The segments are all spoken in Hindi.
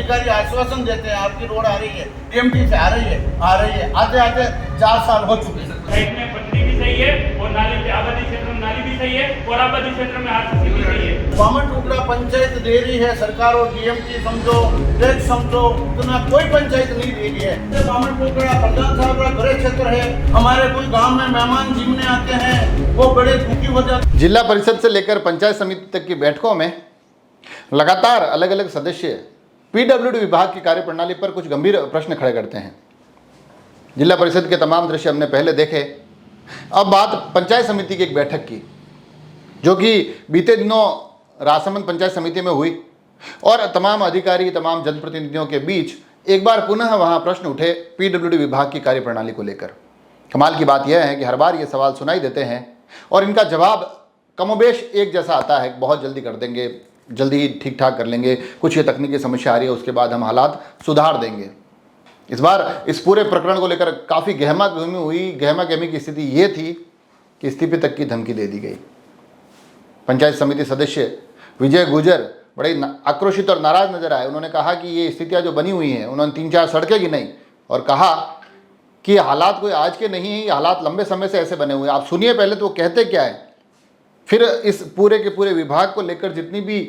अधिकारी आश्वासन देते हैं आपकी रोड आ रही है, टीएमटी से आ रही है, आते आते 4 साल हो चुके हैं। साइड में पटरी भी सही है और नाली पे आबादी क्षेत्र में नाली भी सही है और आबादी क्षेत्र में आरसीसी भी सही है। बामन टुकड़ा पंचायत दे रही है सरकार और टीएमटी समझो, टैक्स समझो, उतना कोई पंचायत नहीं दे रही है। बामन टुकड़ा प्रधान साहब का गृह क्षेत्र है, हमारे कोई गांव में मेहमान जिमने आते हैं वो बड़े दुखी हो जाते हैं। जिला परिषद से लेकर पंचायत समिति तक की बैठकों में लगातार अलग अलग सदस्य पीडब्ल्यूडी विभाग की कार्यप्रणाली पर कुछ गंभीर प्रश्न खड़े करते हैं। जिला परिषद के तमाम दृश्य हमने पहले देखे। अब बात पंचायत समिति की एक बैठक की, जो कि बीते दिनों राजसमंद पंचायत समिति में हुई और तमाम अधिकारी, तमाम जनप्रतिनिधियों के बीच एक बार पुनः वहां प्रश्न उठे पीडब्ल्यूडी विभाग की कार्यप्रणाली को लेकर। कमाल की बात यह है कि हर बार ये सवाल सुनाई देते हैं और इनका जवाब कमोबेश एक जैसा आता है, बहुत जल्दी कर देंगे, जल्दी ठीक ठाक कर लेंगे, कुछ ये तकनीकी समस्या आ रही है, उसके बाद हम हालात सुधार देंगे। इस बार इस पूरे प्रकरण को लेकर काफ़ी गहमागहमी हुई। गहमागहमी की स्थिति ये थी कि इस्तीफे तक की धमकी दे दी गई। पंचायत समिति सदस्य विजय गुजर बड़े आक्रोशित और नाराज नजर आए। उन्होंने कहा कि ये स्थितियाँ जो बनी हुई हैं, उन्होंने 3-4 सड़कें गिनाई और कहा कि ये हालात कोई आज के नहीं हैं, ये हालात लंबे समय से ऐसे बने हुए हैं। आप सुनिए पहले तो वो कहते क्या है, फिर इस पूरे के पूरे विभाग को लेकर जितनी भी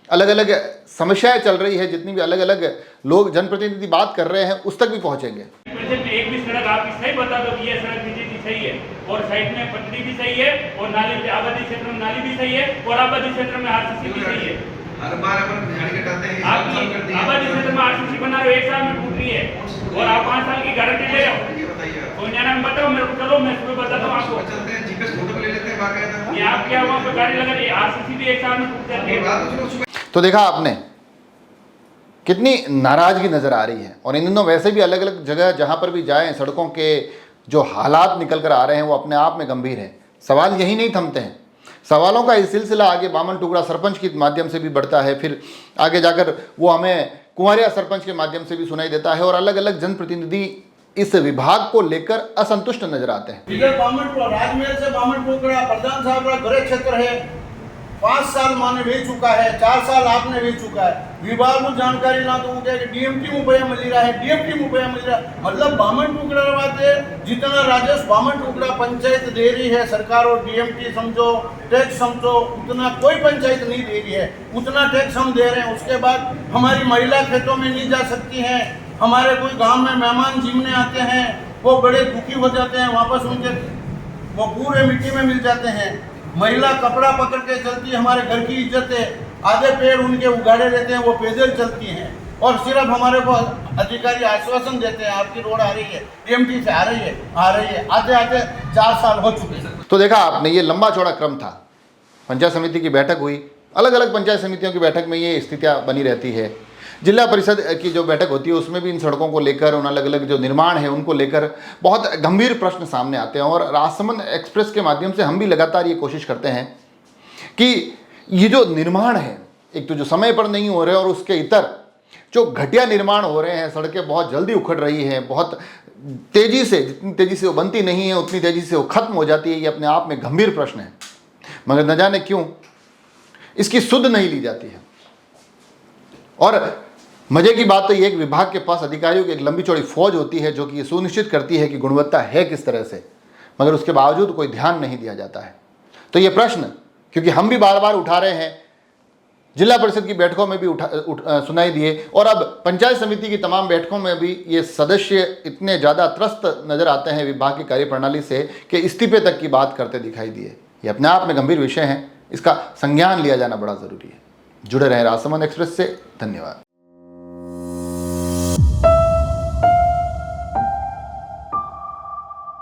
अलग अलग समस्याएं चल रही है, जितनी भी अलग अलग लोग जनप्रतिनिधि बात कर रहे हैं, उस तक भी पहुंचेंगे। एक भी सड़क आप सही बता दो कि ये सड़क बीजेपी सही है और साइड में पटरी भी सही है और नाली पे आबादी क्षेत्र में नाली भी सही है और आबादी क्षेत्र में आरसीसी भी सही है। हर बार अपन गाड़ी कटाते हैं, आपकी आबादी क्षेत्र में आरसीसी बना रहे हो, 1 साल में टूट रही है और आप 5 साल की गारंटी ले रहे हो। ये बताइए तो नाम बताओ मेरे को, चलो मैं सुबह बताता हूँ आपको। चलते हैं, जीपीएस फोटो ले लेते हैं बाकायदा। ये आप क्या वहाँ पे गाड़ी लगा रही है, आरसीसी भी 1 साल में टूट जाती है। तो देखा आपने कितनी नाराजगी नजर आ रही है। और इन दिनों वैसे भी अलग अलग जगह जहां पर भी जाएं, सड़कों के जो हालात निकल कर आ रहे हैं वो अपने आप में गंभीर है। सवाल यही नहीं थमते हैं, सवालों का इस सिलसिला आगे बामन टुकड़ा सरपंच के माध्यम से भी बढ़ता है, फिर आगे जाकर वो हमें कुंवरिया सरपंच के माध्यम से भी सुनाई देता है और अलग अलग जनप्रतिनिधि इस विभाग को लेकर असंतुष्ट नजर आते हैं। इधर राजमहल से बामन टुकड़ा प्रधान साहब का गृह क्षेत्र है, 5 साल माने वे चुका है, 4 साल आपने वे चुका है। विभाग को जानकारी ना तो डीएमटी में रुपया मिल रहा है, डीएमटी में रुपया मिल रहा है। मतलब बामन टुकड़ा बात है, जितना राजस्व बामन टुकड़ा पंचायत दे रही है सरकार और डीएमटी समझो, टैक्स समझो, उतना कोई पंचायत नहीं दे रही है। उतना टैक्स हम दे रहे हैं, उसके बाद हमारी महिला खेतों में नहीं जा सकती हैं। हमारे कोई गाँव में मेहमान जिमने आते हैं वो बड़े दुखी हो जाते हैं, वापस उनके वो पूरे मिट्टी में मिल जाते हैं। महिला कपड़ा पकड़ के चलती है, हमारे घर की इज्जत है। आधे पेड़ उनके उगाड़े लेते हैं, वो पैदल चलती हैं और सिर्फ हमारे को अधिकारी आश्वासन देते हैं आपकी रोड आ रही है, टीएमटी से आ रही है, आते आते 4 साल हो चुके हैं। तो देखा आपने, ये लंबा चौड़ा क्रम था। पंचायत समिति की बैठक हुई, अलग अलग पंचायत समितियों की बैठक में ये स्थितियाँ बनी रहती है। जिला परिषद की जो बैठक होती है उसमें भी इन सड़कों को लेकर, उन अलग अलग जो निर्माण है उनको लेकर बहुत गंभीर प्रश्न सामने आते हैं। और राजसमंद एक्सप्रेस के माध्यम से हम भी लगातार ये कोशिश करते हैं कि ये जो निर्माण है, एक तो जो समय पर नहीं हो रहे और उसके इतर जो घटिया निर्माण हो रहे हैं, सड़कें बहुत जल्दी उखड़ रही हैं, बहुत तेज़ी से, जितनी तेज़ी से वो बनती नहीं है उतनी तेज़ी से वो ख़त्म हो जाती है। ये अपने आप में गंभीर प्रश्न है, मगर न जाने क्यों इसकी सुध नहीं ली जाती है। और मजे की बात तो ये, एक विभाग के पास अधिकारियों की एक लंबी चौड़ी फौज होती है जो कि ये सुनिश्चित करती है कि गुणवत्ता है किस तरह से, मगर उसके बावजूद कोई ध्यान नहीं दिया जाता है। तो ये प्रश्न क्योंकि हम भी बार बार उठा रहे हैं, जिला परिषद की बैठकों में भी सुनाई दिए और अब पंचायत समिति की तमाम बैठकों में भी ये सदस्य इतने ज़्यादा त्रस्त नजर आते हैं विभाग की कार्यप्रणाली से कि इस्तीफे तक की बात करते दिखाई दिए। ये अपने आप में गंभीर विषय है, इसका संज्ञान लिया जाना बड़ा ज़रूरी है। जुड़े रहें राजसमंद एक्सप्रेस से। धन्यवाद।